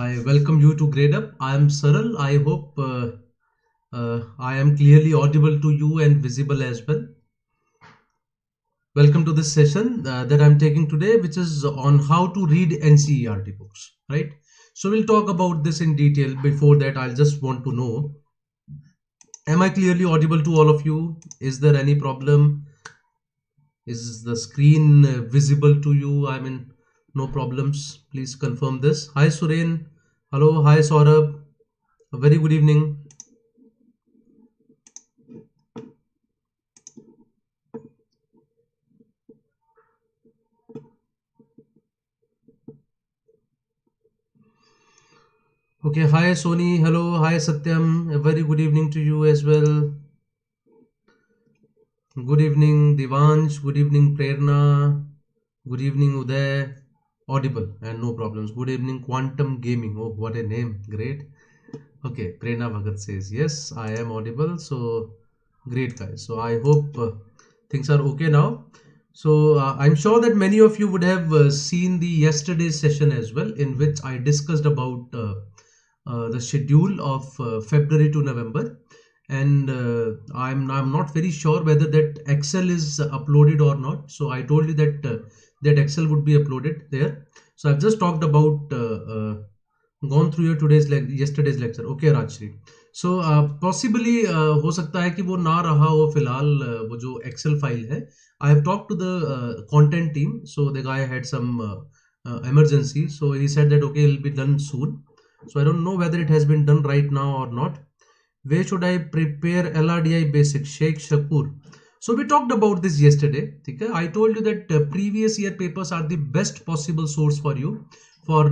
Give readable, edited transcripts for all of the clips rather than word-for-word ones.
I welcome you to Gradeup. I am Saral. I hope I am clearly audible to you and visible as well. Welcome to this session that I'm taking today, which is on how to read NCERT books, right? So we'll talk about this in detail. Before that, I'll just want to know, am I clearly audible to all of you? Is there any problem? Is the screen visible to you? I mean, no problems. Please confirm this. Hi, Suren. Hello. Hi, Saurabh. A very good evening. Okay, hi Sony, hello, hi Satyam, a very good evening to you as well. Good evening Divansh, good evening Prerna, good evening Uday, audible and no problems. Good evening Quantum Gaming, oh what a name, great. Okay, Prerna Bhagat says, yes, I am audible, so great guys. So I hope things are okay now. So I'm sure that many of you would have seen the yesterday's session as well, in which I discussed about the schedule of February to November, and I'm not very sure whether that Excel is uploaded or not. So I told you that that Excel would be uploaded there. So I've just talked about gone through your yesterday's lecture. Okay, Rajshri. So possibly हो सकता है कि वो ना रहा हो फिलहाल वो जो Excel file है. I have talked to the content team. So the guy had some emergency. So he said that okay, it'll be done soon. So I don't know whether it has been done right now or not. Where should I prepare LRDI basic? Sheikh Shakur. So we talked about this yesterday. Okay? I told you that previous year papers are the best possible source for you for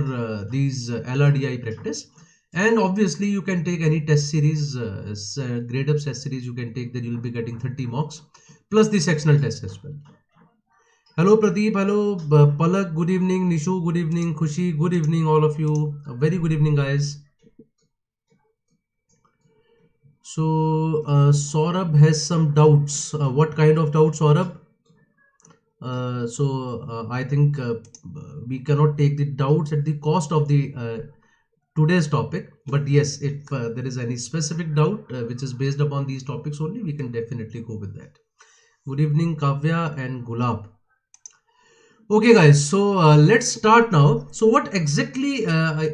these LRDI practice. And obviously you can take any test series, Gradeup test series you can take, that you'll be getting 30 marks plus the sectional test as well. Hello Pradeep, hello Palak, good evening. Nishu, good evening. Khushi, good evening all of you. A very good evening guys. So Saurabh has some doubts. What kind of doubts, Saurabh? I think we cannot take the doubts at the cost of the today's topic. But yes, if there is any specific doubt which is based upon these topics only, we can definitely go with that. Good evening, Kavya and Gulab. Okay guys, so let's start now. So what exactly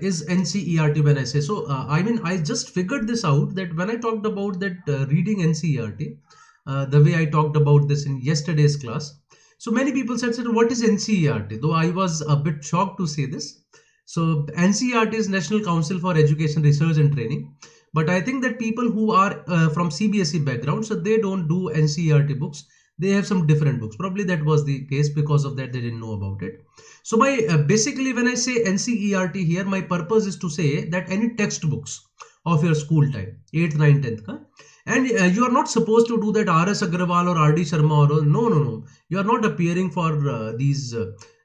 is NCERT when I say so? I mean, I just figured this out that when I talked about that reading NCERT, the way I talked about this in yesterday's class. So many people said, what is NCERT? Though I was a bit shocked to say this. So NCERT is National Council for Education Research and Training. But I think that people who are from CBSE background, so they don't do NCERT books. They have some different books. Probably that was the case. Because of that they didn't know about it. So my basically when I say NCERT here, my purpose is to say that any textbooks of your school time, 8th, 9th, 10th ka, and you are not supposed to do that RS Agrawal or RD Sharma or no, you are not appearing for these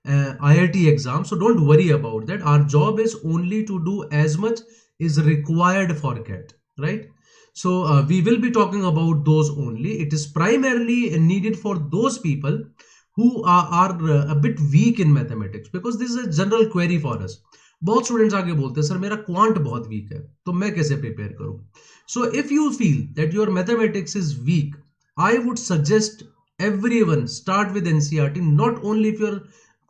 IIT exams, so don't worry about that. Our job is only to do as much is required for CAT, right? So we will be talking about those only. It is primarily needed for those people who are a bit weak in mathematics, because this is a general query for us. बहुत students आगे बोलते हैं sir मेरा quant बहुत week है तो मैं कैसे प्रिपेयर करूं. So if you feel that your mathematics is weak, I would suggest everyone start with NCERT, not only if your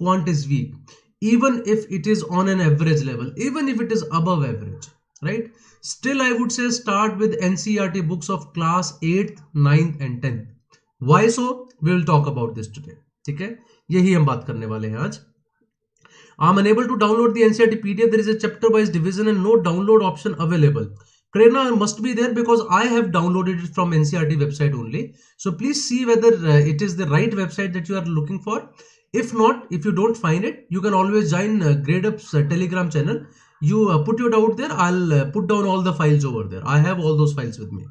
quant is weak, even if it is on an average level, even if it is above average, right? Still I would say start with NCERT books of class 8th, 9th and 10th. Why so? We will talk about this today. ठीक है, यही हम बात करने वाले हैं आज. I'm unable to download the NCERT PDF. There is a chapter wise division and no download option available. Prerna must be there because I have downloaded it from NCERT website only. So please see whether it is the right website that you are looking for. If not, if you don't find it, you can always join Gradeup's Telegram channel. You put your doubt there. I'll put down all the files over there. I have all those files with me.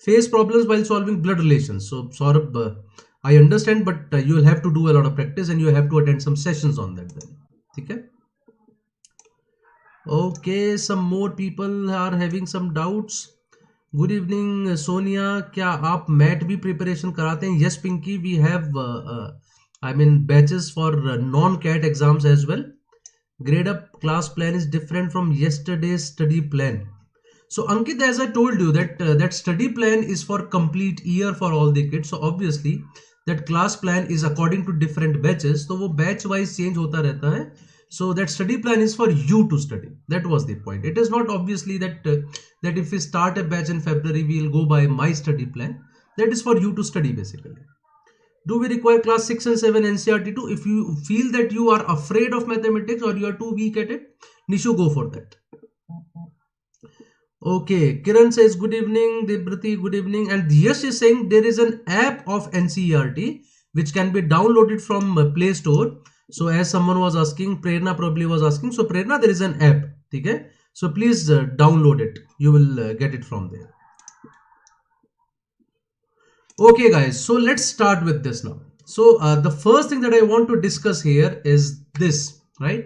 Face problems while solving blood relations. So Saurabh, I understand, but you will have to do a lot of practice and you have to attend some sessions on that then. Okay? Okay, some more people are having some doubts. Good evening, Sonia. क्या आप mat भी preparation कराते हैं? Yes, Pinky, we have I mean batches for non-CAT exams as well. Grade up class plan is different from yesterday's study plan. So Ankit, as I told you that that study plan is for complete year for all the kids. So obviously that class plan is according to different batches. So वो batch wise change होता रहता है. So that study plan is for you to study. That was the point. It is not obviously that that if we start a batch in February, we will go by my study plan. That is for you to study basically. Do we require class 6 and 7 NCERT too? If you feel that you are afraid of mathematics or you are too weak at it, Nishu, go for that. Okay, Kiran says good evening, Debrati, good evening, and Yash is saying there is an app of NCERT which can be downloaded from Play Store. So as someone was asking, Prerna probably was asking, so Prerna, there is an app, okay? So please download it. You will get it from there. Okay guys, so let's start with this now. So the first thing that I want to discuss here is this, right?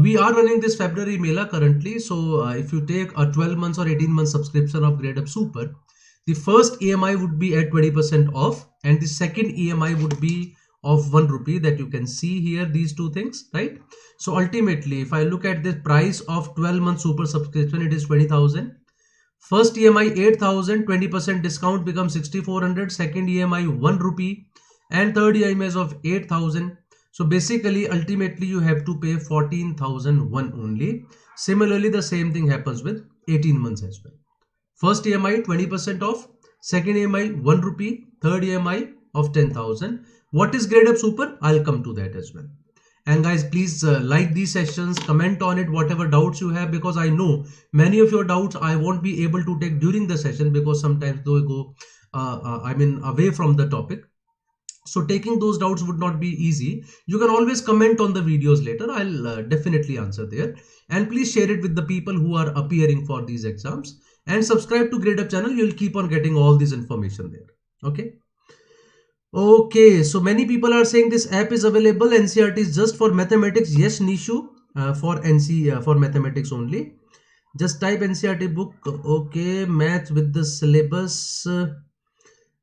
We are running this February Mela currently. So if you take a 12 months or 18 months subscription of Gradeup Super, the first EMI would be at 20% off and the second EMI would be of 1 rupee, that you can see here, these two things, right? So ultimately, if I look at the price of 12 month super subscription, it is 20,000. First EMI 8,000, 20% discount becomes 6,400. Second EMI 1 rupee and third EMI is of 8,000. So basically, ultimately you have to pay 14,001 only. Similarly, the same thing happens with 18 months as well. First EMI 20% off, second EMI 1 rupee, third EMI of 10,000. What is Gradeup Super? I'll come to that as well. And guys, please like these sessions, comment on it, whatever doubts you have, because I know many of your doubts I won't be able to take during the session because sometimes they go, away from the topic. So taking those doubts would not be easy. You can always comment on the videos later. I'll definitely answer there. And please share it with the people who are appearing for these exams. And subscribe to Gradeup channel. You'll keep on getting all this information there. Okay. Okay, so many people are saying this app is available. NCERT is just for mathematics. Yes, Nishu, for mathematics only. Just type NCERT book. Okay, math with the syllabus.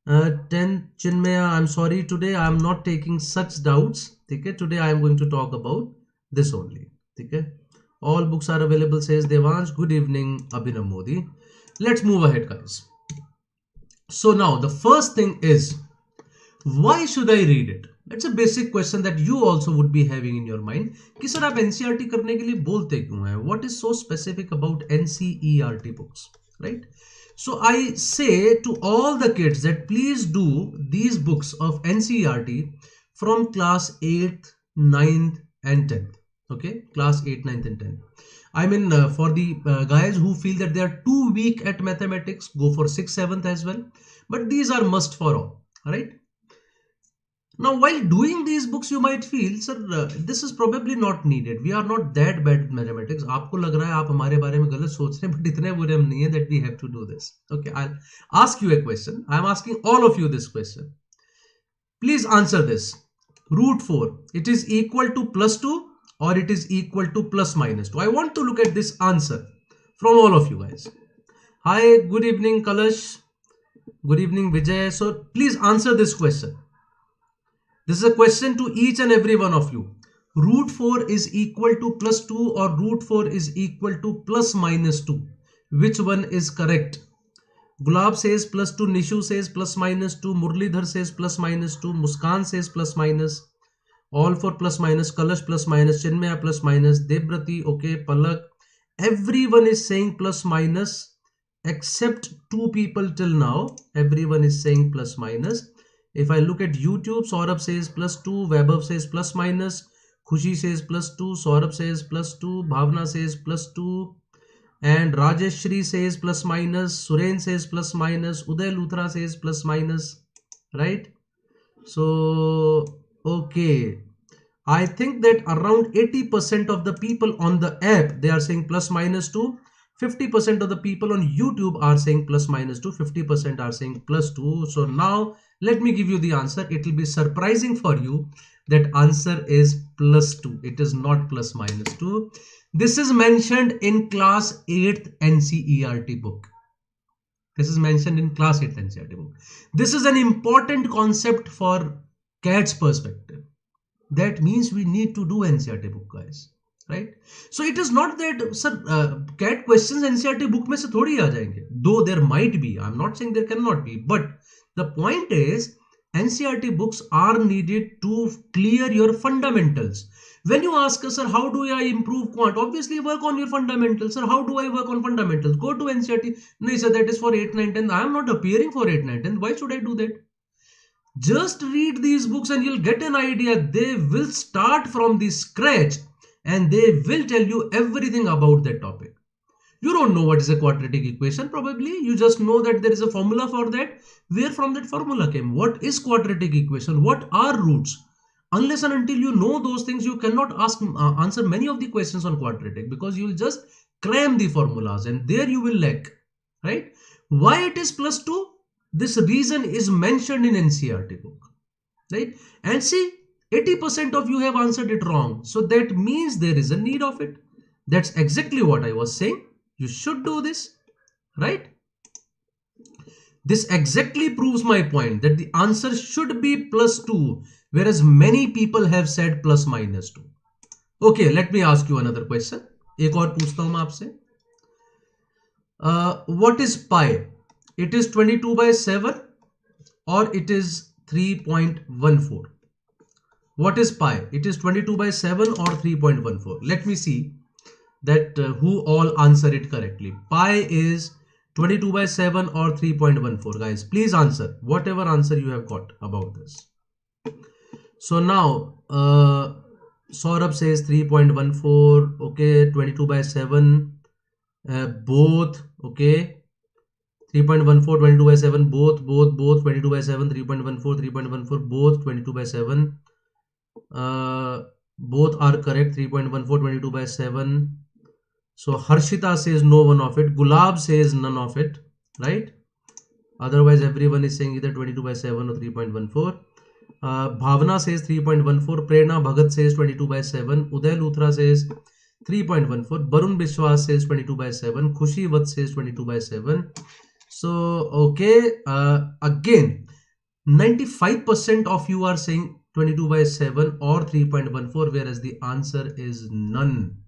10 Chinmaya, I'm sorry, today I am not taking such doubts. Okay, today I am going to talk about this only. Okay, all books are available, says Devansh. Good evening, Abhinav Modi. Let's move ahead, guys. So now the first thing is, why should I read it? That's a basic question that you also would be having in your mind. कि sir आप NCERT करने के लिए बोलते क्यों हैं? What is so specific about NCERT books, right? So I say to all the kids that please do these books of NCERT from class 8th, 9th and 10th. Okay, class 8th, 9th and 10th. I mean, for the guys who feel that they are too weak at mathematics, go for 6th, 7th as well. But these are must for all, right? Now, while doing these books, you might feel, sir, this is probably not needed. We are not that bad at mathematics. आपको लग रहा है आप हमारे बारे में गलत सोच रहे हैं, but इतने बुरे हम नहीं हैं that we have to do this. Okay, I'll ask you a question. I'm asking all of you this question. Please answer this. Root 4, it is equal to plus 2 or it is equal to plus minus 2? I want to look at this answer from all of you guys. Hi, good evening, Kalash. Good evening, Vijay. So please answer this question. This is a question to each and every one of you. Root 4 is equal to plus 2 or root 4 is equal to plus minus 2? Which one is correct? Gulab says plus 2, Nishu says plus minus 2, Murlidhar says plus minus 2, Muskan says plus minus, all for plus minus, Kalash plus minus, Chinmaya plus minus, Debrati, okay, Palak. Everyone is saying plus minus except 2 people till now. Everyone is saying plus minus. If I look at YouTube, Saurabh says plus 2, Vaibhav says plus minus, Khushi says plus 2, Saurabh says plus 2, Bhavna says plus 2, and Rajeshri says plus minus, Suren says plus minus, Uday Luthra says plus minus, right? So, okay. I think that around 80% of the people on the app, they are saying plus minus 2. 50% of the people on YouTube are saying plus minus 2. 50% are saying plus 2. So now let me give you the answer. It will be surprising for you that answer is plus 2. It is not plus minus 2. This is mentioned in class 8th NCERT book. This is mentioned in class 8th NCERT book. This is an important concept for CAT's perspective. That means we need to do NCERT book, guys. right? So it is not that sir CAT questions NCERT book में से थोड़ी आ जाएंगे, though there might be, I'm not saying there cannot be, but the point is NCERT books are needed to clear your fundamentals. When you ask us, sir, how do I improve quant? Obviously work on your fundamentals. Sir, how do I work on fundamentals? Go to NCERT. No, sir, that is for 8, 9, 10. I am not appearing for 8, 9, 10. Why should I do that? Just read these books and you'll get an idea. They will start from the scratch and they will tell you everything about that topic. You don't know what is a quadratic equation, probably. You just know that there is a formula for that. Where from that formula came? What is quadratic equation? What are roots? Unless and until you know those things, you cannot answer many of the questions on quadratic, because you will just cram the formulas and there you will lack, right? Why it is plus 2? This reason is mentioned in NCERT book, right? And see, 80% of you have answered it wrong. So that means there is a need of it. That's exactly what I was saying. You should do this, right? This exactly proves my point that the answer should be plus 2, whereas many people have said plus minus 2. Okay, let me ask you another question. एक और पूछता हूं मैं आपसे. What is pi? It is 22/7 or it is 3.14. What is pi? It is 22/7 or 3.14. Let me see that who all answer it correctly. Pi is 22/7 or 3.14. Guys, please answer whatever answer you have got about this. So now Saurabh says 3.14. okay, 22/7 both, okay, 3.14, 22/7 both, 22/7, 3.14, 3.14 both, 22/7 both are correct. 3.14, 22/7. So Harshita says no one of it. Gulab says none of it, right? Otherwise everyone is saying either 22/7 or 3.14. Bhavna says 3.14. Prerna Bhagat says 22/7. Uday Luthra says 3.14. Barun Bishwas says 22/7. Khushi Vat says 22/7. So okay, again 95% of you are saying 22/7 or 3.14, whereas the answer is none.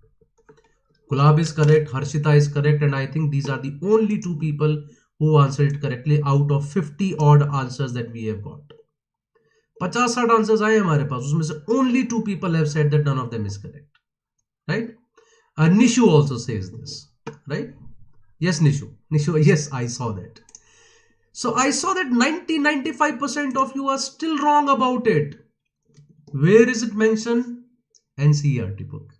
Gulab is correct, Harshita is correct, and I think these are the only two people who answered it correctly out of 50 odd answers that we have got. 50-60 answers आए हमारे पास, उसमें से only 2 people have said that none of them is correct, right? Nishu also says this, right? Yes, Nishu, yes, I saw that. So I saw that 95% of you are still wrong about it. Where is it mentioned? NCERT book.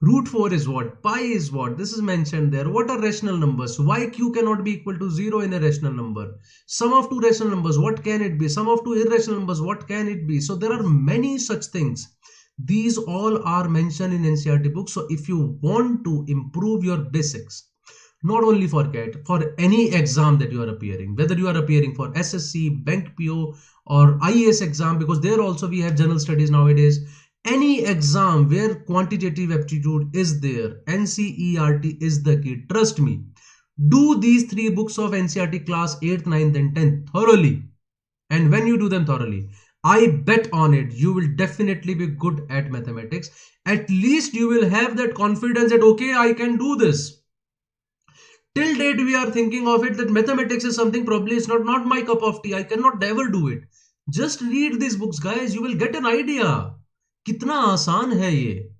Root 4 is what? Pi is what? This is mentioned there. What are rational numbers? Why q cannot be equal to 0 in a rational number? Sum of two rational numbers, what can it be? Sum of two irrational numbers, what can it be? So there are many such things. These all are mentioned in NCERT book. So if you want to improve your basics, not only for CAT, for any exam that you are appearing, whether you are appearing for SSC, Bank PO or IAS exam, because there also we have general studies nowadays. Any exam where quantitative aptitude is there, NCERT is the key. Trust me. Do these 3 books of NCERT class 8th, 9th and 10th thoroughly. And when you do them thoroughly, I bet on it, you will definitely be good at mathematics. At least you will have that confidence that, okay, I can do this. Till date, we are thinking of it that mathematics is something probably it's not my cup of tea. I cannot ever do it. Just read these books, guys. You will get an idea. कितना आसान है ये.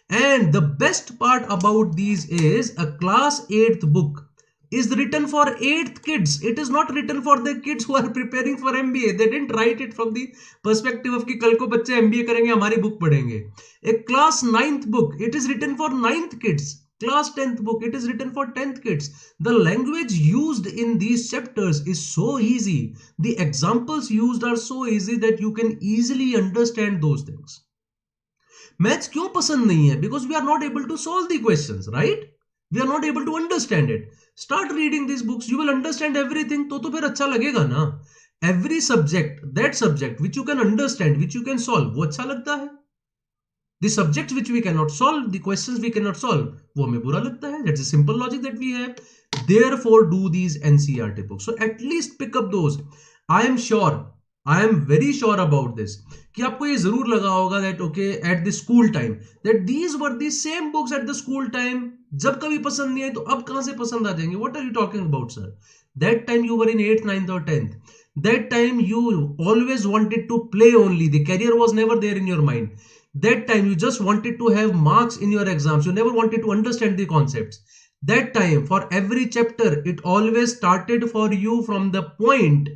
And the best part about these is a class 8th book is written for 8th kids. It is not written for the kids who are preparing for MBA. They didn't write it from the perspective of कि कल को बच्चे MBA करेंगे हमारी book पढ़ेंगे. A class 9th book, it is written for 9th kids. Class 10th book, it is written for 10th kids. The language used in these chapters is so easy. The examples used are so easy that you can easily understand those things. Maths क्यों पसंद नहीं है? Because we are not able to solve the questions, right? We are not able to understand it. Start reading these books. You will understand everything. तो फिर अच्छा लगेगा ना? Every subject, that subject which you can understand, which you can solve, वो अच्छा लगता है. The subjects which we cannot solve, the questions we cannot solve, वो हमें बुरा लगता है. That's a simple logic that we have. Therefore, do these NCERT books. So at least pick up those. I am sure I am very sure about this कि आपको ये जरूर लगा होगा that okay at the school time that these were the same books at the school time, जब कभी पसंद नहीं आई तो अब कहां से पसंद आ जाएंगे, what are you talking about sir, that time you were in 8th 9th और 10th, that time you always wanted to play only, the career was never there in your mind, that time you just wanted to have marks in your exams, you never wanted to understand the concepts, that time for every chapter it always started for you from the point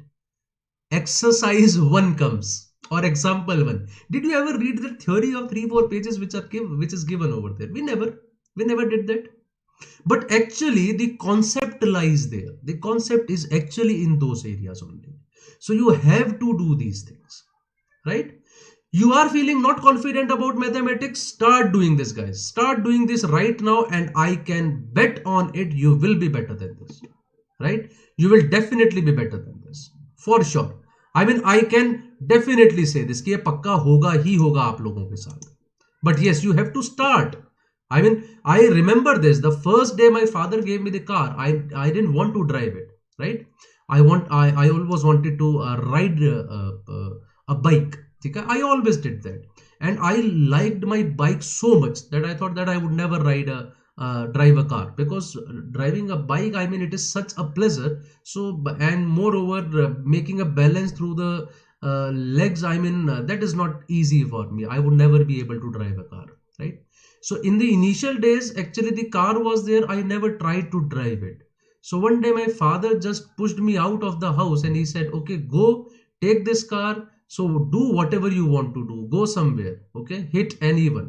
exercise 1 comes or example 1. Did you ever read the theory of 3-4 pages which is given over there? We never did that. But actually the concept lies there, the concept is actually in those areas only. So you have to do these things, right? You are feeling not confident about mathematics, start doing this guys, start doing this right now, and I can bet on it you will be better than this, right? You will definitely be better than this for sure. I mean I can definitely say this कि ये पक्का होगा ही होगा आप लोगों के साथ. But yes, you have to start. I mean, I remember this. The first day my father gave me the car, I didn't want to drive it, right? I always wanted to ride a bike. Okay? I always did that, and I liked my bike so much that I thought that I would never drive a car, because driving a bike, I mean, it is such a pleasure. So, and moreover, making a balance through the legs, I mean, that is not easy for me. I would never be able to drive a car, right? So in the initial days, actually the car was there. I never tried to drive it. So one day my father just pushed me out of the house and he said, okay, go take this car. So do whatever you want to do. Go somewhere. Okay. Hit anyone.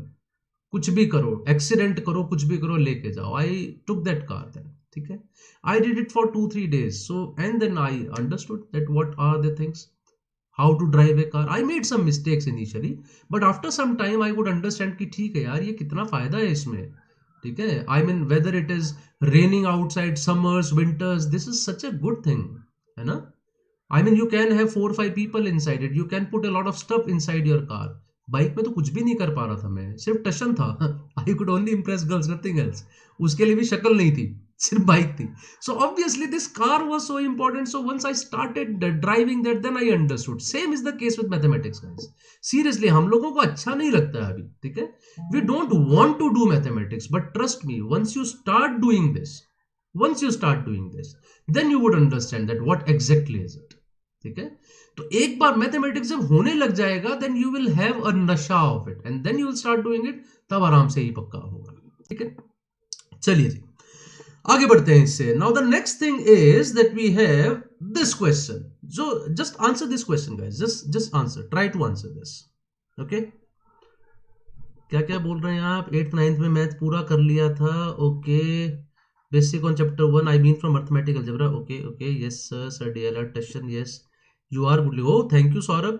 कुछ भी करो, accident करो, कुछ भी करो, लेके जाओ. I took that car then. ठीक है. I did it for 2-3 days. So and then I understood that what are the things, how to drive a car. I made some mistakes initially, but after some time I would understand कि ठीक है यार, ये कितना फायदा है इसमें. ठीक है. I mean whether it is raining outside, summers, winters, this is such a good thing, है ना. I mean you can have 4-5 people inside it. You can put a lot of stuff inside your car. Bike में तो कुछ भी नहीं कर पा रहा था मैं, सिर्फ टशन था. I could only impress girls, nothing else. उसके लिए भी शक्ल नहीं थी, सिर्फ बाइक थी. So obviously this car was so important. So once I started driving that, then I understood. Same is the case with mathematics guys. Seriously हम लोगों को अच्छा नहीं लगता है अभी. ठीक है. We don't want to do mathematics, but trust me, once you start doing this, then you would understand that what exactly is it. ठीक है. तो एक बार मैथमेटिक्स जब होने लग जाएगा, then you will have a नशा of it and then you will start doing it. तब आराम से ही पक्का होगा. ठीक है. चलिए जी, आगे बढ़ते हैं इससे. Now the next thing is that we have this question. जो just answer this question guys, just answer, try to answer this. Okay. क्या क्या बोल रहे हैं आप? 8th 9th में मैथ पूरा कर लिया था. Okay. Basic on chapter 1, I mean from mathematical algebra. Okay. Yes sir डीएलआर टशन. Yes you are good. Oh, thank you Saurabh.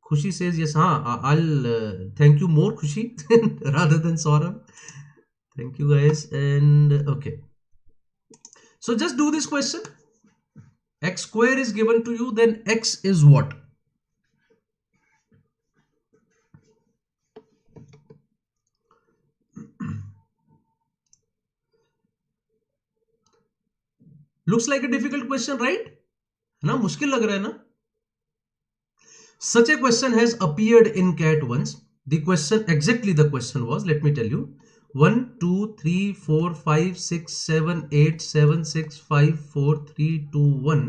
Khushi says yes. I'll thank you more Khushi rather than Saurabh. Thank you guys. And okay, so just do this question. X square is given to you, then X is what? Looks like a difficult question, right? ना मुश्किल लग रहा है ना. Such a question has appeared in CAT once. The question was, let me tell you, 1 2 3 4 5 6 7 8 7 6 5 4 3 2 1.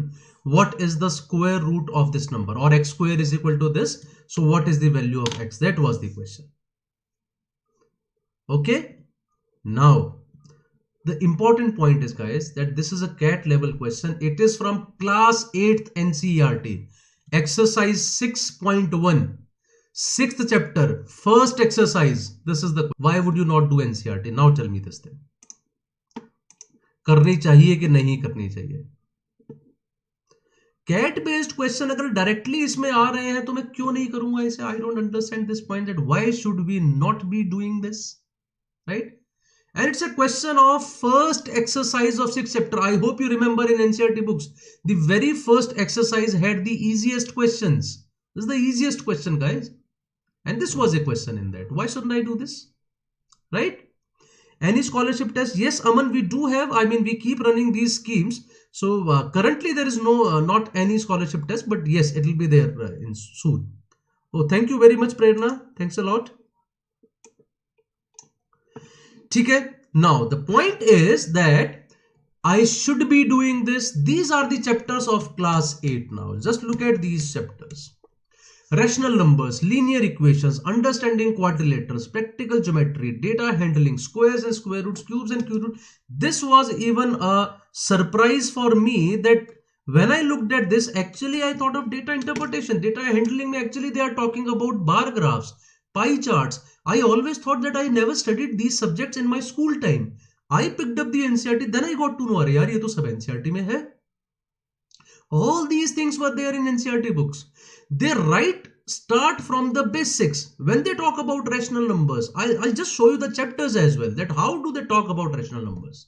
What is the square root of this number? Or x square is equal to this. So what is the value of x? That was the question. Okay. Now the important point is guys that this is a CAT level question. It is from class 8th NCERT. Exercise 6.1, 6th chapter, first exercise. This is the. Why would you not do NCERT? Now tell me this thing. करनी चाहिए कि नहीं करनी चाहिए? Cat based question अगर directly इसमें आ रहे हैं तो मैं क्यों नहीं करूंगा इसे? I don't understand this point that why should we not be doing this, right? And it's a question of first exercise of 6th chapter. I hope you remember in NCERT books, the very first exercise had the easiest questions. This is the easiest question, guys. And this was a question in that. Why shouldn't I do this? Right? Any scholarship test? Yes, Aman, we do have. I mean, we keep running these schemes. So currently there is no not any scholarship test, but yes, it will be there in soon. Oh, thank you very much, Prerna. Thanks a lot. Okay. Now the point is that I should be doing this. These are the chapters of class 8 now. Just look at these chapters. Rational numbers, linear equations, understanding quadrilaterals, practical geometry, data handling, squares and square roots, cubes and cube roots. This was even a surprise for me that when I looked at this, actually I thought of data interpretation, data handling. Actually, they are talking about bar graphs, pie charts. I always thought that I never studied these subjects in my school time. I picked up the NCERT, then I got to know, अरे यार ये तो सब NCERT में है. All these things were there in NCERT books. They start from the basics. When they talk about rational numbers, I'll just show you the chapters as well, that how do they talk about rational numbers.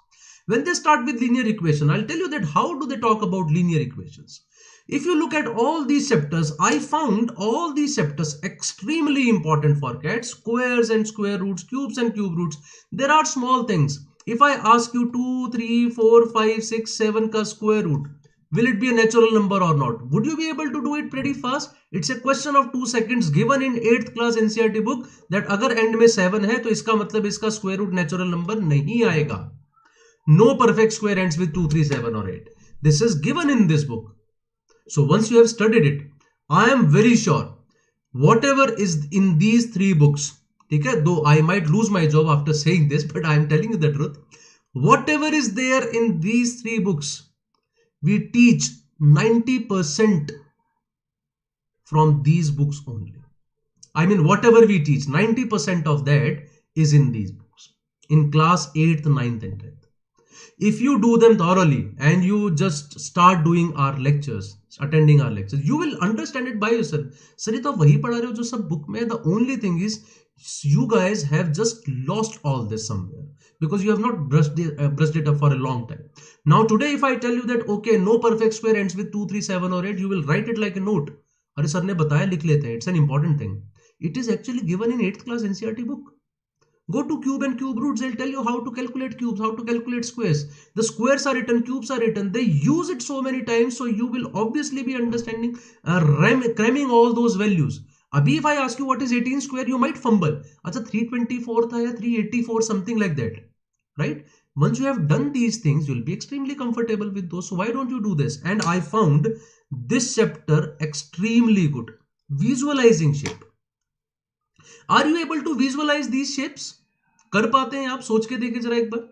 When they start with linear equation, I'll tell you that how do they talk about linear equations. If you look at all these chapters, I found all these chapters extremely important for CAT. Squares and square roots, cubes and cube roots. There are small things. If I ask you 2, 3, 4, 5, 6, 7 ka square root, will it be a natural number or not? Would you be able to do it pretty fast? It's a question of 2 seconds given in 8th class NCERT book that अगर end में 7 है तो इसका मतलब इसका square root natural number नहीं आएगा. No perfect square ends with 2, 3, 7 or 8. This is given in this book. So once you have studied it, I am very sure whatever is in these 3 books, okay, though I might lose my job after saying this, but I am telling you the truth. Whatever is there in these 3 books, we teach 90% from these books only. I mean, whatever we teach, 90% of that is in these books. In class 8th, 9th and 10th. If you do them thoroughly and you just start doing our lectures, attending our lectures, you will understand it by yourself. Sir, तो वही पढ़ा रहे हो जो सब book में. The only thing is you guys have just lost all this somewhere because you have not brushed it up for a long time. Now today if I tell you that okay, no perfect square ends with 2, 3, 7 or 8, you will write it like a note. अरे sir ने बताया, लिख लेते हैं. It's an important thing. It is actually given in 8th class NCERT book. Go to cube and cube roots. They'll tell you how to calculate cubes, how to calculate squares. The squares are written, cubes are written. They use it so many times, so you will obviously be understanding, cramming all those values. Abhi if I ask you what is 18 square, you might fumble. Acha 324 tha ya 384, something like that, right? Once you have done these things, you'll be extremely comfortable with those. So why don't you do this? And I found this chapter extremely good. Visualizing shape. Are you able to visualize these shapes? कर पाते हैं आप? सोच के देखिए जरा एक बार.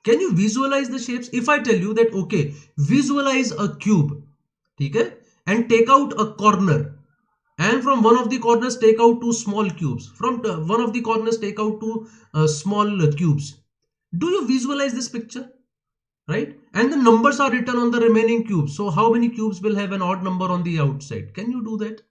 Can you visualize the shapes? If I tell you that okay, visualize a cube, ठीक है, and take out a corner, and from one of the corners take out 2 small cubes, from one of the corners take out 2 small cubes. Do you visualize this picture? Right? And the numbers are written on the remaining cubes. So how many cubes will have an odd number on the outside? Can you do that?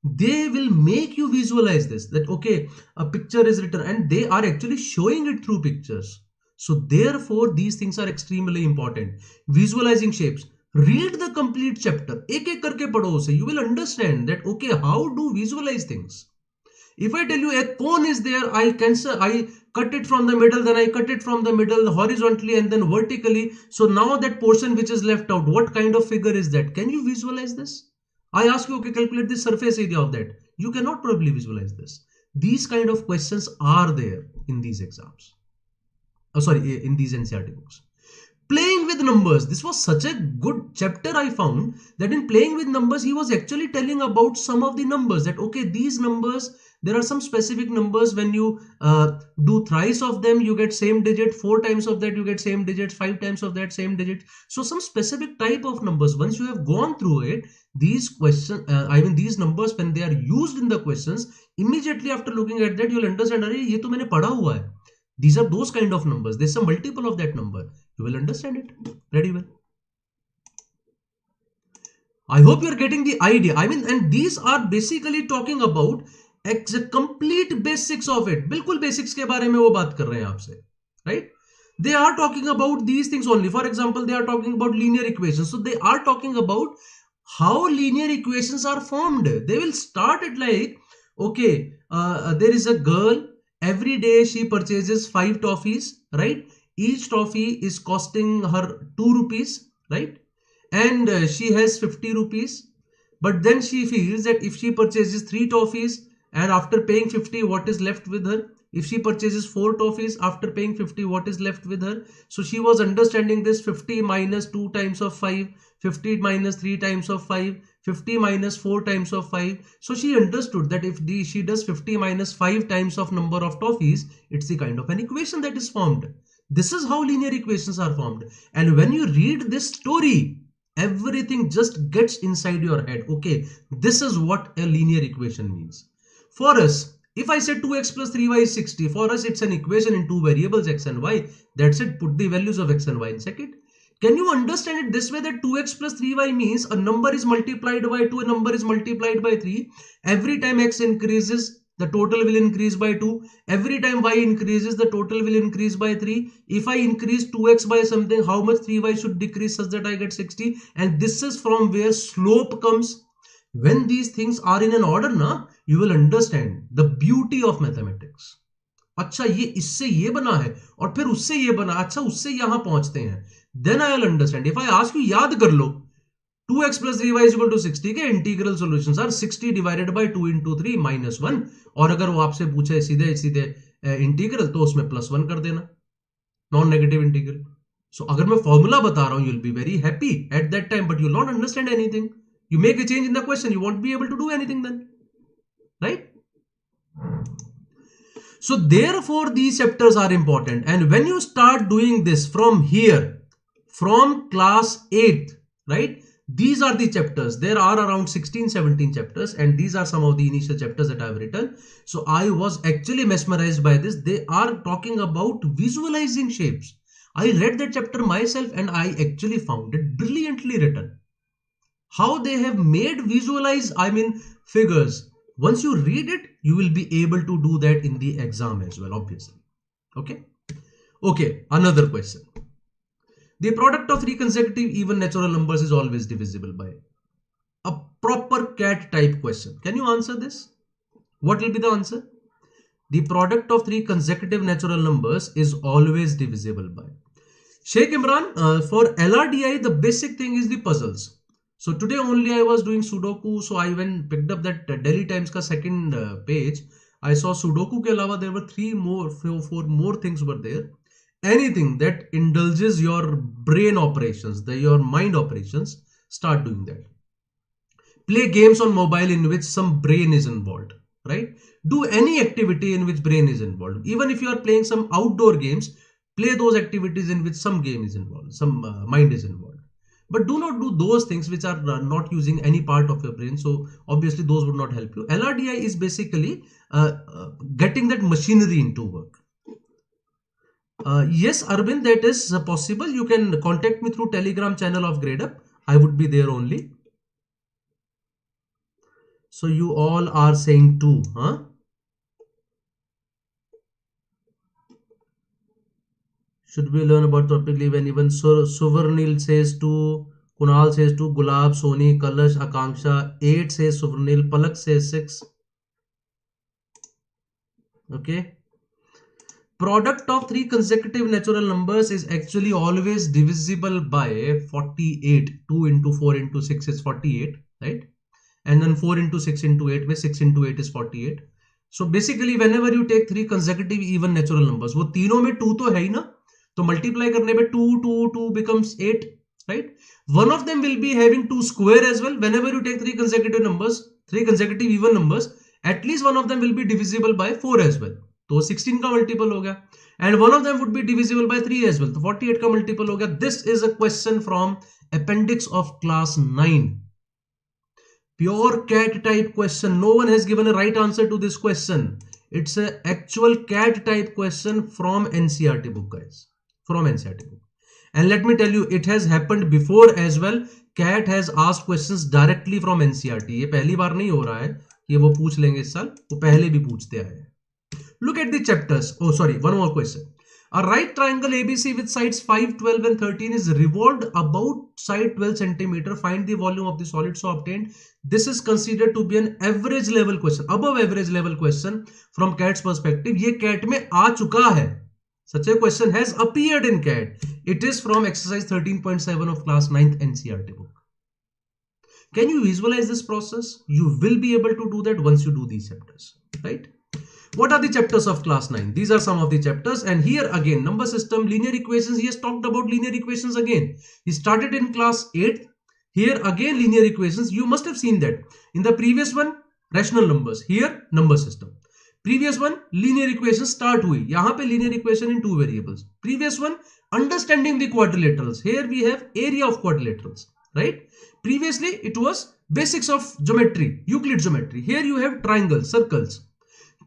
They will make you visualize this, that okay, a picture is written and they are actually showing it through pictures. So therefore these things are extremely important. Visualizing shapes. Read the complete chapter. एक एक करके पढ़ो उसे. You will understand that okay, how do visualize things. If I tell you a cone is there, I cut it from the middle, then I cut it from the middle horizontally and then vertically. So now that portion which is left out, what kind of figure is that? Can you visualize this? I ask you, okay, calculate the surface area of that. You cannot probably visualize this. These kind of questions are there in these exams. Oh, sorry, in these NCERT books. Playing with numbers. This was such a good chapter I found that in playing with numbers, he was actually telling about some of the numbers that, okay, these numbers, there are some specific numbers. When you do thrice of them, you get same digit. 4 times of that, you get same digit. 5 times of that, same digit. So some specific type of numbers. Once you have gone through it, these questions, these numbers, when they are used in the questions, immediately after looking at that, you'll understand, "Arey, ye to maine padha hua hai." These are those kind of numbers. There's a multiple of that number. You will understand it pretty well. I hope you're getting the idea. And these are basically talking about the complete basics of it. बिल्कुल basics के बारे में वो बात कर रहे हैं आपसे, right? They are talking about these things only. For example, they are talking about linear equations. So they are talking about how linear equations are formed. They will start it like, okay, there is a girl every day she purchases 5 toffees, right? Each toffee is costing her 2 rupees, right? And she has 50 rupees. But then she feels that if she purchases 3 toffees and after paying 50, what is left with her? If she purchases 4 toffees after paying 50, what is left with her? So she was understanding this 50 minus 2 times of 5, 50 minus 3 times of 5, 50 minus 4 times of 5. So she understood that if she does 50 minus 5 times of number of toffees, it's the kind of an equation that is formed. This is how linear equations are formed. And when you read this story, everything just gets inside your head. Okay, this is what a linear equation means. For us, if I say 2x plus 3y is 60, for us it's an equation in two variables x and y. That's it. Put the values of x and y and check it. Can you understand it this way, that 2x plus 3y means a number is multiplied by 2, a number is multiplied by 3. Every time x increases, the total will increase by 2. Every time y increases, the total will increase by 3. If I increase 2x by something, how much 3y should decrease such that I get 60? And this is from where slope comes. When these things are in an order na, you will understand the beauty of mathematics. अच्छा ये इससे ये बना है और फिर उससे ये बना, अच्छा उससे यहां पहुंचते हैं. Then I will understand. If I ask you, याद कर लो 2x plus 3y is equal to 60 के integral solutions are 60 divided by 2 into 3 minus 1. और अगर वो आपसे पूछे सीधे सीधे इंटीग्रल, तो उसमें प्लस 1 कर देना, नॉन नेगेटिव इंटीग्रल. सो अगर मैं फॉर्मूला बता रहा हूं, you will be very happy at that time, but you will not understand anything. You make a change in the question, you won't be able to do anything then, right? So therefore these chapters are important, and when you start doing this from here, from class 8th, right, these are the chapters. There are around 16-17 chapters, and these are some of the initial chapters that I have written. So I was actually mesmerized by this. They are talking about visualizing shapes. I read that chapter myself and I actually found it brilliantly written. How they have made visualize, figures. Once you read it, you will be able to do that in the exam as well, obviously. Okay, another question. The product of three consecutive even natural numbers is always divisible by. A proper cat type question. Can you answer this? What will be the answer? The product of three consecutive natural numbers is always divisible by. Sheikh Imran, for LRDI, the basic thing is the puzzles. So today only I was doing Sudoku, so I went picked up that Delhi Times ka second page. I saw Sudoku ke alawa there were four more things were there. Anything that indulges your brain operations, your mind operations, start doing that. Play games on mobile in which some brain is involved, right? Do any activity in which brain is involved. Even if you are playing some outdoor games, play those activities in which some game is involved, some mind is involved. But do not do those things which are not using any part of your brain. So obviously those would not help you. LRDI is basically getting that machinery into work. Yes, Arvind, that is possible. You can contact me through Telegram channel of Gradeup. I would be there only. So you all are saying 2, huh? Should we learn about topically when even Suvarnil says 2, Kunal says 2, Gulab, Soni, Kalash, Akanksha, 8 says Suvarnil, Palak says 6. Okay. Product of three consecutive natural numbers is actually always divisible by 48. 2 into 4 into 6 is 48, right? And then 4 into 6 into 8, where 6 into 8 is 48. So basically whenever you take three consecutive even natural numbers, वो तीनों में 2 तो है ही ना, तो multiply करने में 2 becomes 8, right? One of them will be having 2 square as well. Whenever you take three consecutive even numbers, at least one of them will be divisible by 4 as well. तो 16 का multiple हो गया. And one of them would be divisible by 3 as well. तो 48 का multiple हो गया. This is a question from appendix of class 9. Pure cat type question. No one has given a right answer to this question. It's an actual cat type question from NCERT book, guys. From NCERT book. And let me tell you, it has happened before as well. Cat has asked questions directly from NCERT. ये पहली बार नहीं हो रहा है कि वो पूछ लेंगे इस साल, वो पहले भी पूछते आए हैं. Look at the chapters. Oh, sorry, one more question. A right triangle ABC with sides 5, 12 and 13 is revolved about side 12 centimeter. Find the volume of the solid so obtained. This is considered to be an average level question, above average level question from CAT's perspective. ये CAT में आ चुका है. Such a question has appeared in CAT. It is from exercise 13.7 of class 9th NCERT book. Can you visualize this process? You will be able to do that once you do these chapters, right? What are the chapters of class 9? These are some of the chapters, and here again number system, linear equations. He has talked about linear equations again. He started in class 8. Here again linear equations. You must have seen that in the previous one, rational numbers. Here number system. Previous one, linear equations start हुई. यहाँ पे linear equation in two variables. Previous one, understanding the quadrilaterals. Here we have area of quadrilaterals, right? Previously it was basics of geometry, Euclid geometry. Here you have triangles, circles.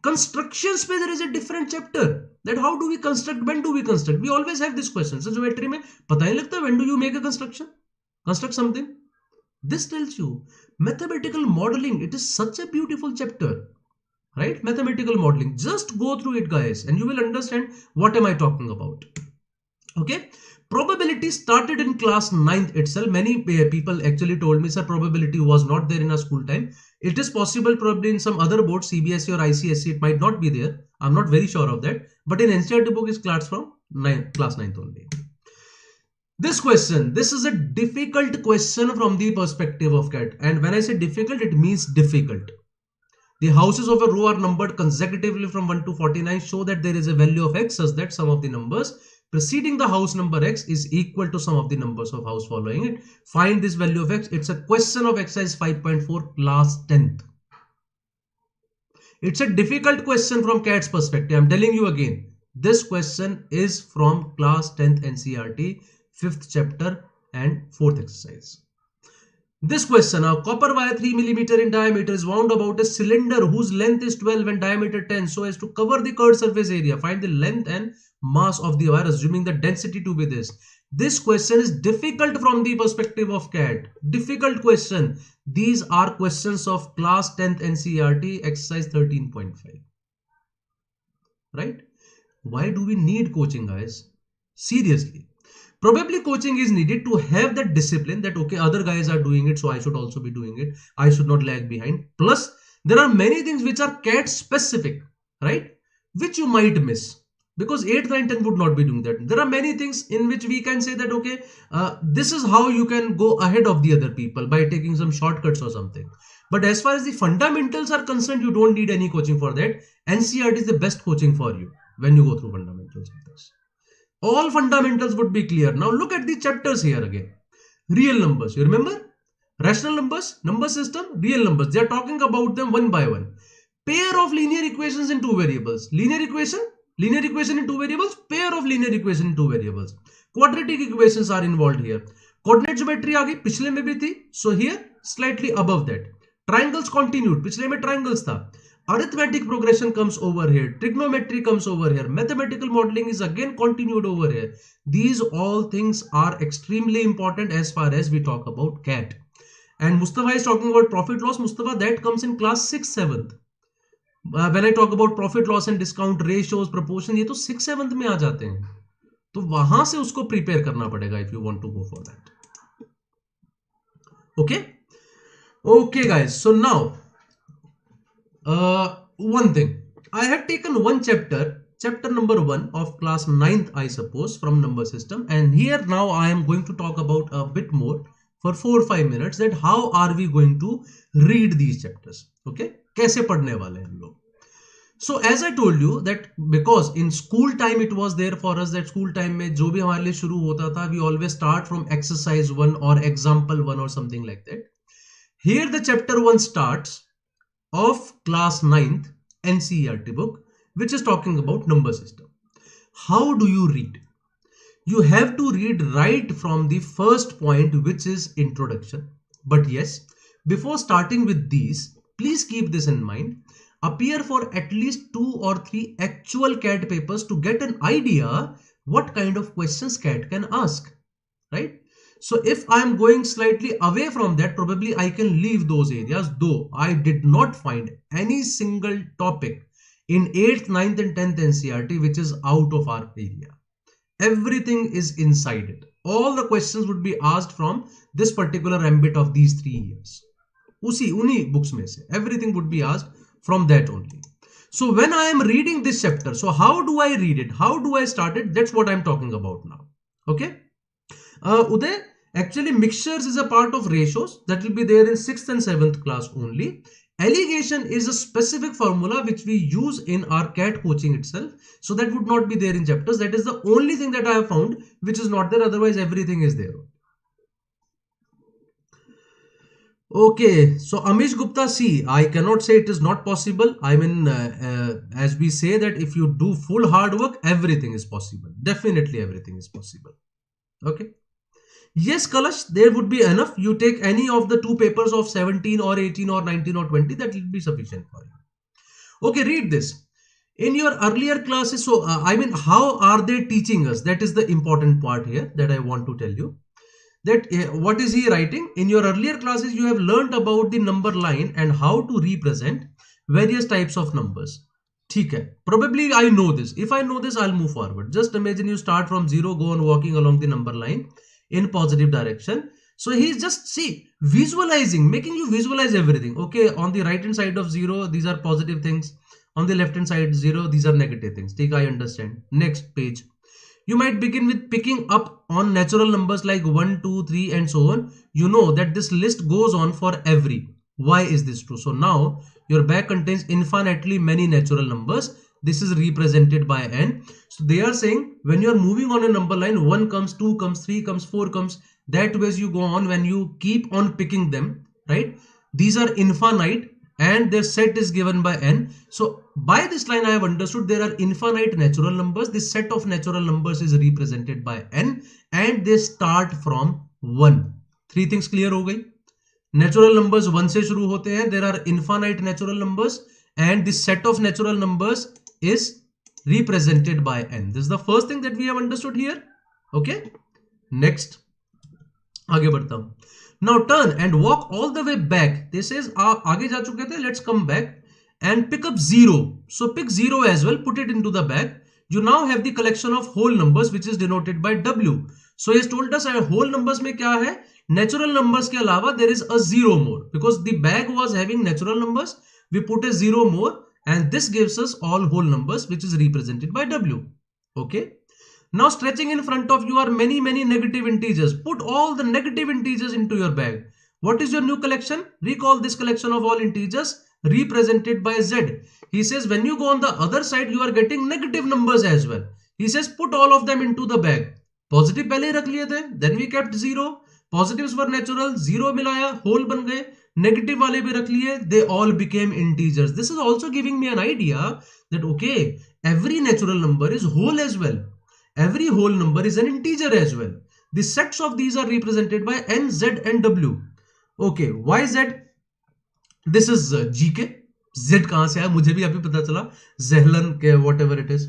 Constructions पे there is a different chapter, that how do we construct, when do we construct. We always have this question. So geometry में पता ही लगता when do you make a construction, construct something. This tells you mathematical modeling. It is such a beautiful chapter, right? Mathematical modeling. Just go through it, guys, and you will understand what am I talking about. Okay. Probability started in class 9th itself. Many people actually told me, sir, probability was not there in our school time. It is possible probably in some other boards, CBSE or ICSE, it might not be there. I'm not very sure of that. But in NCERT book is class from class 9th only. This question, this is a difficult question from the perspective of CAT. And when I say difficult, it means difficult. The houses of a row are numbered consecutively from 1 to 49. Show that there is a value of x such that sum of the numbers preceding the house number x is equal to sum of the numbers of house following it. Find this value of x. It's a question of exercise 5.4 class 10th. It's a difficult question from CAT's perspective. I'm telling you again, this question is from class 10th NCERT, 5th chapter and 4th exercise. This question, a copper wire 3 mm in diameter is wound about a cylinder whose length is 12 and diameter 10 so as to cover the curved surface area. Find the length and mass of the wire assuming the density to be this. This question is difficult from the perspective of CAT. Difficult question. These are questions of class 10th NCERT exercise 13.5. Right? Why do we need coaching, guys? Seriously. Probably coaching is needed to have that discipline that, okay, other guys are doing it, so I should also be doing it. I should not lag behind. Plus, there are many things which are CAT specific, right? Which you might miss. Because 8th, 9th, 10th would not be doing that. There are many things in which we can say that, okay, this is how you can go ahead of the other people by taking some shortcuts or something. But as far as the fundamentals are concerned, you don't need any coaching for that. NCERT is the best coaching for you when you go through fundamentals of this. All fundamentals would be clear. Now look at the chapters here again. Real numbers. You remember? Rational numbers, number system, real numbers. They are talking about them one by one. Pair of linear equations in two variables. Linear equation in two variables, pair of linear equation in two variables. Quadratic equations are involved here. Coordinate geometry aa gayi, पिछले में भी थी. So here slightly above that. Triangles continued. पिछले में triangles था. Arithmetic progression comes over here. Trigonometry comes over here. Mathematical modeling is again continued over here. These all things are extremely important as far as we talk about CAT. And Mustafa is talking about profit loss. Mustafa, that comes in class 6th, 7th. When I talk about profit loss and discount ratios, proportion, ये तो 6th, 7th में आ जाते हैं. तो वहां से उसको prepare करना पड़ेगा if you want to go for that. Okay? Okay, guys. So now, one thing, I have taken one chapter number 1 of class 9th, I suppose, from number system, and here now I am going to talk about a bit more for 4 or 5 minutes that how are we going to read these chapters. Okay, कैसे पढ़ने वाले हैं हम लोग. So as I told you that because in school time it was there for us that school time में जो भी हमारे लिए शुरू होता था, we always start from exercise 1 or example 1 or something like that. Here the chapter 1 starts of class 9th NCERT book, which is talking about number system. How do you read? You have to read right from the first point, which is introduction. But yes, before starting with these, please keep this in mind. Appear for at least 2 or 3 actual CAT papers to get an idea what kind of questions CAT can ask, right? So if I am going slightly away from that, probably I can leave those areas, though I did not find any single topic in 8th, 9th and 10th NCERT, which is out of our area. Everything is inside it. All the questions would be asked from this particular ambit of these 3 years. Uni books mein se. Everything would be asked from that only. So when I am reading this chapter, so how do I read it? How do I start it? That's what I'm talking about now. Okay. Uday, actually mixtures is a part of ratios that will be there in 6th and 7th class only. Alligation is a specific formula which we use in our CAT coaching itself. So that would not be there in chapters. That is the only thing that I have found which is not there. Otherwise everything is there. Okay, so Amish Gupta, see, I cannot say it is not possible. I mean, as we say that if you do full hard work, everything is possible. Definitely everything is possible. Okay. Yes, Kalash, there would be enough. You take any of the 2 papers of 17 or 18 or 19 or 20, that will be sufficient for you. Okay, read this. In your earlier classes, so I mean, how are they teaching us? That is the important part here that I want to tell you. That what is he writing? In your earlier classes, you have learned about the number line and how to represent various types of numbers. Okay. Probably I know this. If I know this, I'll move forward. Just imagine you start from 0, go on walking along the number line in positive direction. So he's just visualizing, making you visualize everything. Okay, on the right hand side of 0, these are positive things. On the left hand side 0, these are negative things. Take, I understand. Next page. You might begin with picking up on natural numbers like 1, 2, 3 and so on. You know that this list goes on for every. Why is this true? So now your bag contains infinitely many natural numbers. This is represented by n. So they are saying when you are moving on a number line, 1 comes, 2 comes, 3 comes, 4 comes. That way you go on when you keep on picking them, right? These are infinite and their set is given by n. So by this line I have understood there are infinite natural numbers. This set of natural numbers is represented by n and they start from 1. 3 things clear ho gayi. Natural numbers 1 se shuru hote hain. There are infinite natural numbers and this set of natural numbers is represented by n. This is the first thing that we have understood here. Okay. Next. आगे बढ़ता हूं. Now turn and walk all the way back. This is आगे जा चुके थे. Let's come back and pick up 0. So pick 0 as well. Put it into the bag. You now have the collection of whole numbers which is denoted by W. So he has told us whole numbers में क्या है? Natural numbers के अलावा there is a 0 more because the bag was having natural numbers. We put a 0 more and this gives us all whole numbers which is represented by W. Okay. Now stretching in front of you are many negative integers. Put all the negative integers into your bag. What is your new collection? Recall this collection of all integers represented by Z. He says when you go on the other side you are getting negative numbers as well. He says put all of them into the bag. Positive पहले रख लिए थे. Then we kept 0. Positives were natural. 0 मिलाया. Whole बन गए. Negative वाले भी रख लिए. They all became integers. This is also giving me an idea that okay, every natural number is whole as well. Every whole number is an integer as well. The sets of these are represented by n, z and w. Okay, why z? This is GK. Z कहाँ से आया? मुझे भी अभी पता चला. Zehlan के whatever it is.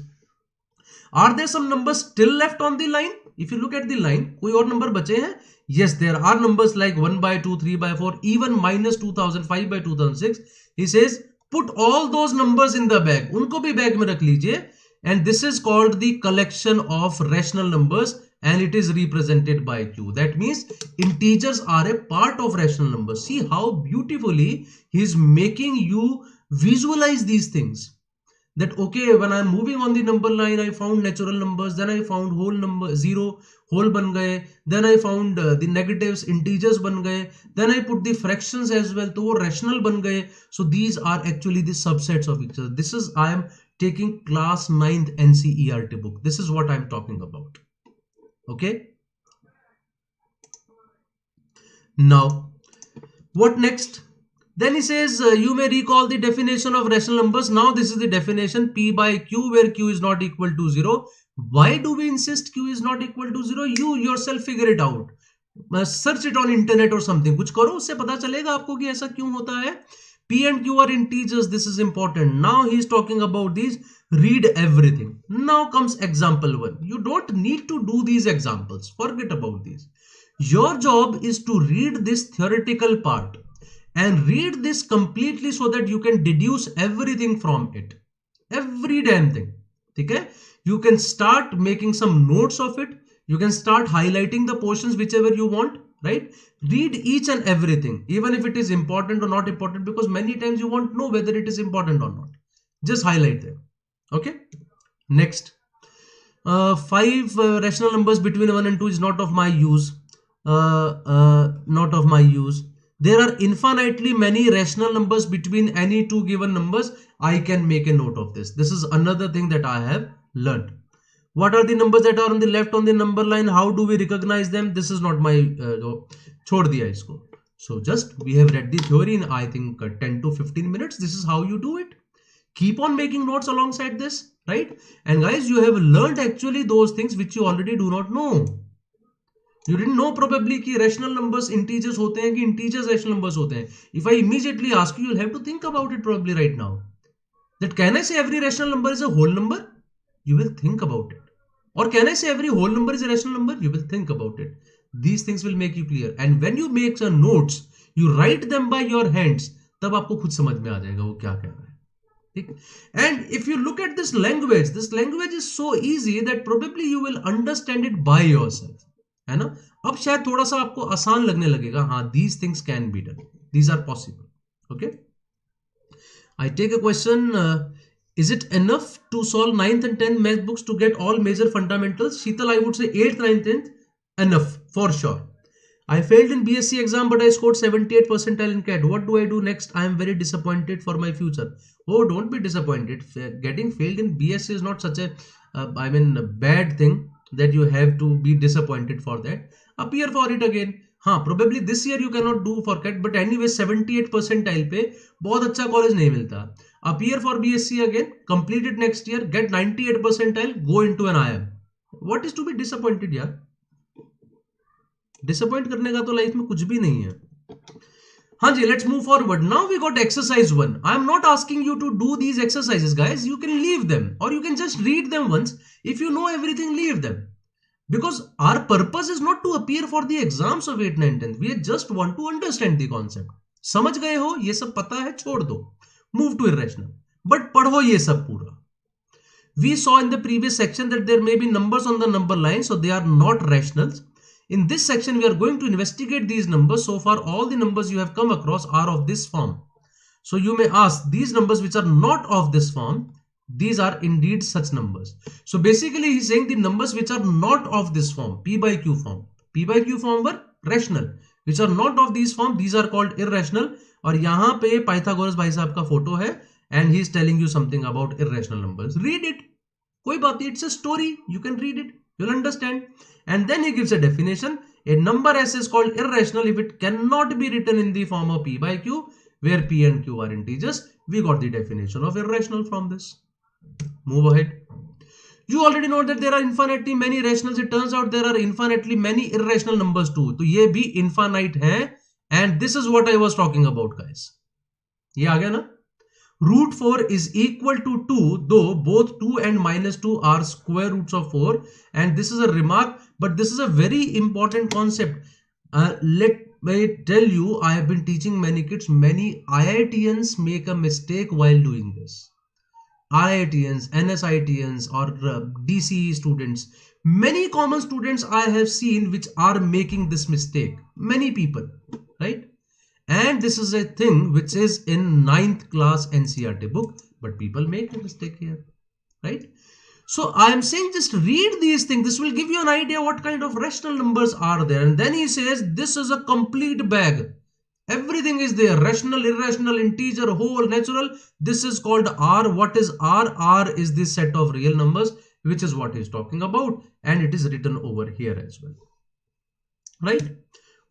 Are there some numbers still left on the line? If you look at the line, कोई और number बचे हैं? Yes, there are numbers like 1 by 2, 3 by 4, even minus 2000, 5 by 2006. He says put all those numbers in the bag. उनको भी bag में रख लीजिए. And this is called the collection of rational numbers and it is represented by Q. That means integers are a part of rational numbers. See how beautifully he is making you visualize these things. That okay, when I'm moving on the number line, I found natural numbers, then I found whole number 0, whole ban gaye, then I found the negatives, integers ban gaye, then I put the fractions as well, to rational ban gaye. So these are actually the subsets of each other. This is I am taking class 9th NCERT book. This is what I'm talking about. Okay. Now, what next? Then he says, you may recall the definition of rational numbers. Now this is the definition P by Q where Q is not equal to 0. Why do we insist Q is not equal to 0? You yourself figure it out. Search it on internet or something. कुछ करो उससे पता चलेगा आपको कि ऐसा क्यों होता है. P and Q are integers. This is important. Now he is talking about these. Read everything. Now comes example 1. You don't need to do these examples. Forget about these. Your job is to read this theoretical part and read this completely so that you can deduce everything from it. every damn thing. ठीक है, you can start making some notes of it, you can start highlighting the portions whichever you want, right? Read each and everything, even if it is important or not important, because many times you won't know whether it is important or not. Just highlight them. Okay, next. 5 rational numbers between 1 and 2 is not of my use. Not of my use. There are infinitely many rational numbers between any two given numbers. I can make a note of this. This is another thing that I have learned. What are the numbers that are on the left on the number line? How do we recognize them? This is not my chhod diya isko. So just we have read the theory in I think 10 to 15 minutes. This is how you do it. Keep on making notes alongside this, right? And guys, you have learned actually those things which you already do not know. You didn't know probably कि rational numbers integers होते हैं कि integers rational numbers होते हैं. If I immediately ask you, you'll have to think about it probably right now. That can I say every rational number is a whole number? You will think about it. Or can I say every whole number is a rational number? You will think about it. These things will make you clear. And when you make some notes, you write them by your hands. तब आपको खुद समझ में आ जाएगा वो क्या कह रहा है. And if you look at this language is so easy that probably you will understand it by yourself. है ना? अब शायद थोड़ा सा आपको आसान लगने लगेगा. हाँ, these things can be done. These are possible. Okay. I take a question. Is it enough to solve 9th and 10th math books to get all major fundamentals? Sheetal, I would say 8th, 9th, 10th, enough for sure. I failed in BSc exam, but I scored 78 percentile in CAT. What do I do next? I am very disappointed for my future. Oh, don't be disappointed. Getting failed in BSc is not such a, bad thing that you have to be disappointed for that. Appear for it again. हाँ, probably this year you cannot do for CAT, but anyway 78 percentile पे बहुत अच्छा college नहीं मिलता. Appear for BSc again, complete it next year, get 98 percentile, go into an IM. What is to be disappointed यार? Disappoint करने का तो life में कुछ भी नहीं है. हाँ जी, let's move forward. Now we got exercise 1. I am not asking you to do these exercises guys. You can leave them और you can just read them once. If you know everything, leave them, because our purpose is not to appear for the exams of 8, 9, 10. We just want to understand the concept. समझ गए हो, ये सब पता है, छोड़ दो, मूव टू इरेशनल, बट पढ़ो ये सब पूरा. We saw in the previous section that there may be numbers on the number line, so they are not rationals. In this section, we are going to investigate these numbers. So far, all the numbers you have come across are of this form. So you may ask, these numbers which are not of this form, these are indeed such numbers. So basically, he's saying the numbers which are not of this form, P by Q form. P by Q form were rational. Which are not of these form, these are called irrational. और यहाँ पे Pythagoras भाई साहब का photo है, and he is telling you something about irrational numbers. Read it. कोई बात नहीं, it's a story. You can read it. You'll understand. And then he gives a definition. A number S is called irrational if it cannot be written in the form of P by Q, where P and Q are integers. We got the definition of irrational from this. Move ahead. You already know that there are infinitely many rationals. It turns out there are infinitely many irrational numbers too. तो ये भी infinite है. And this is what I was talking about, guys. ये आ गया ना? Root 4 is equal to 2, though both 2 and minus 2 are square roots of 4. And this is a remark, but this is a very important concept. Let me tell you, I have been teaching many kids. Many IITians make a mistake while doing this. IITians, NSITians or DCE students. Many common students I have seen which are making this mistake. Many people, right? And this is a thing which is in 9th class NCERT book, but people make a mistake here, right? So I am saying just read these things. This will give you an idea what kind of rational numbers are there. And then he says this is a complete bag. Everything is there. Rational, irrational, integer, whole, natural. This is called R. What is R? R is the set of real numbers, which is what he is talking about. And it is written over here as well, right?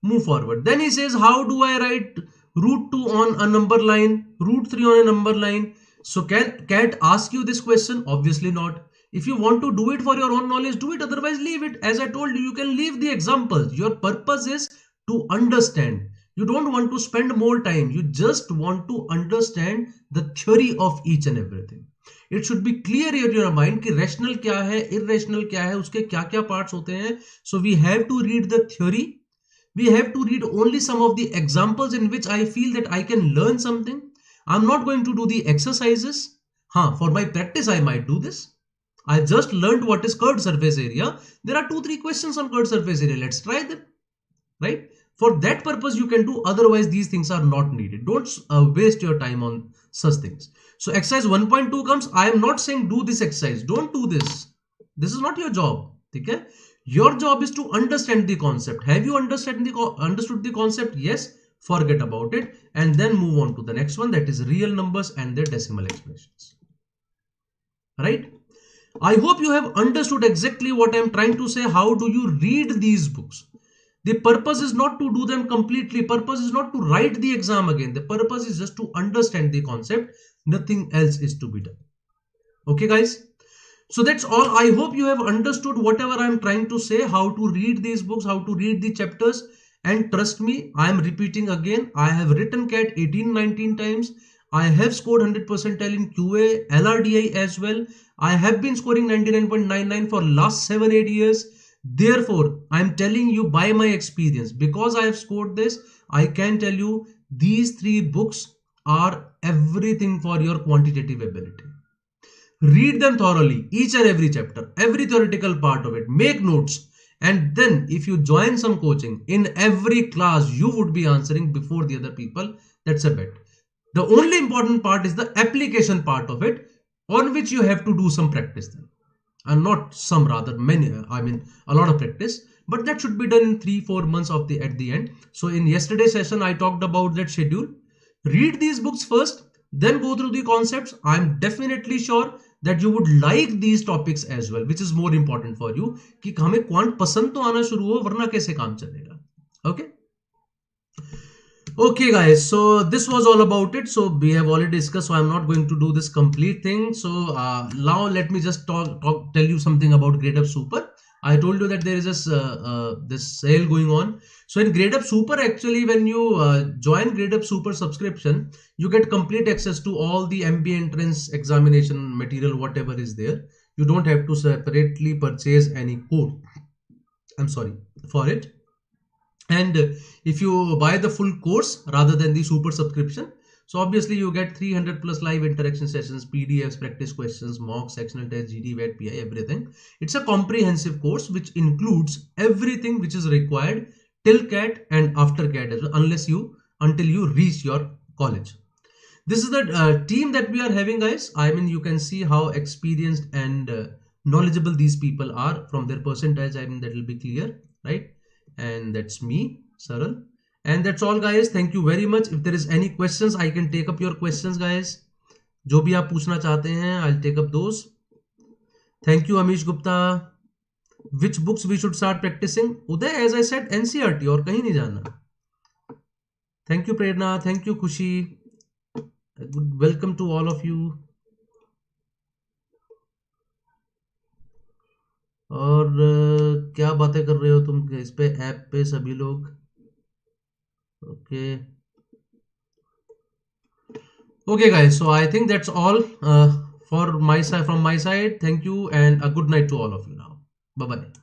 Move forward. Then he says, how do I write root 2 on a number line, root 3 on a number line? So can't ask you this question? Obviously not. If you want to do it for your own knowledge, do it. Otherwise, leave it. As I told you, you can leave the examples. Your purpose is to understand. You don't want to spend more time. You just want to understand the theory of each and everything. It should be clear in your mind कि rational क्या है, irrational क्या है, उसके क्या-क्या parts होते हैं. So we have to read the theory. We have to read only some of the examples in which I feel that I can learn something. I'm not going to do the exercises. For my practice, I might do this. I just learned what is curved surface area. There are 2-3 questions on curved surface area. Let's try them, right? For that purpose, you can do. Otherwise, these things are not needed. Don't waste your time on such things. So exercise 1.2 comes. I am not saying do this exercise. Don't do this. This is not your job. Okay? Your job is to understand the concept. Have you understood the concept? Yes. Forget about it and then move on to the next one, that is real numbers and their decimal expressions. Right? I hope you have understood exactly what I am trying to say. How do you read these books? The purpose is not to do them completely. Purpose is not to write the exam again. The purpose is just to understand the concept. Nothing else is to be done. Okay, guys? So that's all. I hope you have understood whatever I am trying to say, how to read these books, how to read the chapters. And trust me, I am repeating again. I have written CAT 18-19 times. I have scored 100 percentile in QA, LRDI as well. I have been scoring 99.99 for last 7-8 years. Therefore, I am telling you by my experience, because I have scored this, I can tell you these 3 books are everything for your quantitative ability. Read them thoroughly, each and every chapter, every theoretical part of it, make notes. And then if you join some coaching, in every class you would be answering before the other people. That's a bet. The only important part is the application part of it, on which you have to do some practice then. And not some, rather many, a lot of practice. But that should be done in 3-4 months at the end. So in yesterday's session, I talked about that schedule. Read these books first, then go through the concepts. I'm definitely sure that you would like these topics as well, which is more important for you कि हमें quant पसंद तो आना शुरू हो, वरना कैसे काम चलेगा. Okay guys, so this was all about it. So we have already discussed, so I'm not going to do this complete thing. So now let me just tell you something about Gradeup Super. I told you that there is this sale going on. So in Gradeup Super, actually, when you join Gradeup Super subscription, you get complete access to all the MBA entrance examination material, whatever is there. You don't have to separately purchase any code. I'm sorry for it. And if you buy the full course rather than the super subscription, so obviously you get 300 plus live interaction sessions, PDFs, practice questions, mock, sectional tests, GD, WET, PI, everything. It's a comprehensive course which includes everything which is required till CAT and after CAT as well, until you reach your college. This is the team that we are having, guys. I mean, you can see how experienced and knowledgeable these people are from their percentiles. I mean, that will be clear, right? And that's me, Saral. And that's all, guys. Thank you very much. If there is any questions, I can take up your questions, guys. जो भी आप पूछना चाहते हैं, I'll take up those. Thank you, Amish Gupta. Which books we should start practicing? Uday, as I said, NCERT और कहीं नहीं जाना. Thank you, Prerna. Thank you, Khushi. Welcome to all of you. और क्या बातें कर रहे हो तुम इस पे ऐप पे सभी लोग? Okay guys, so I think that's all for my side, from my side. Thank you and a good night to all of you now. Bye bye.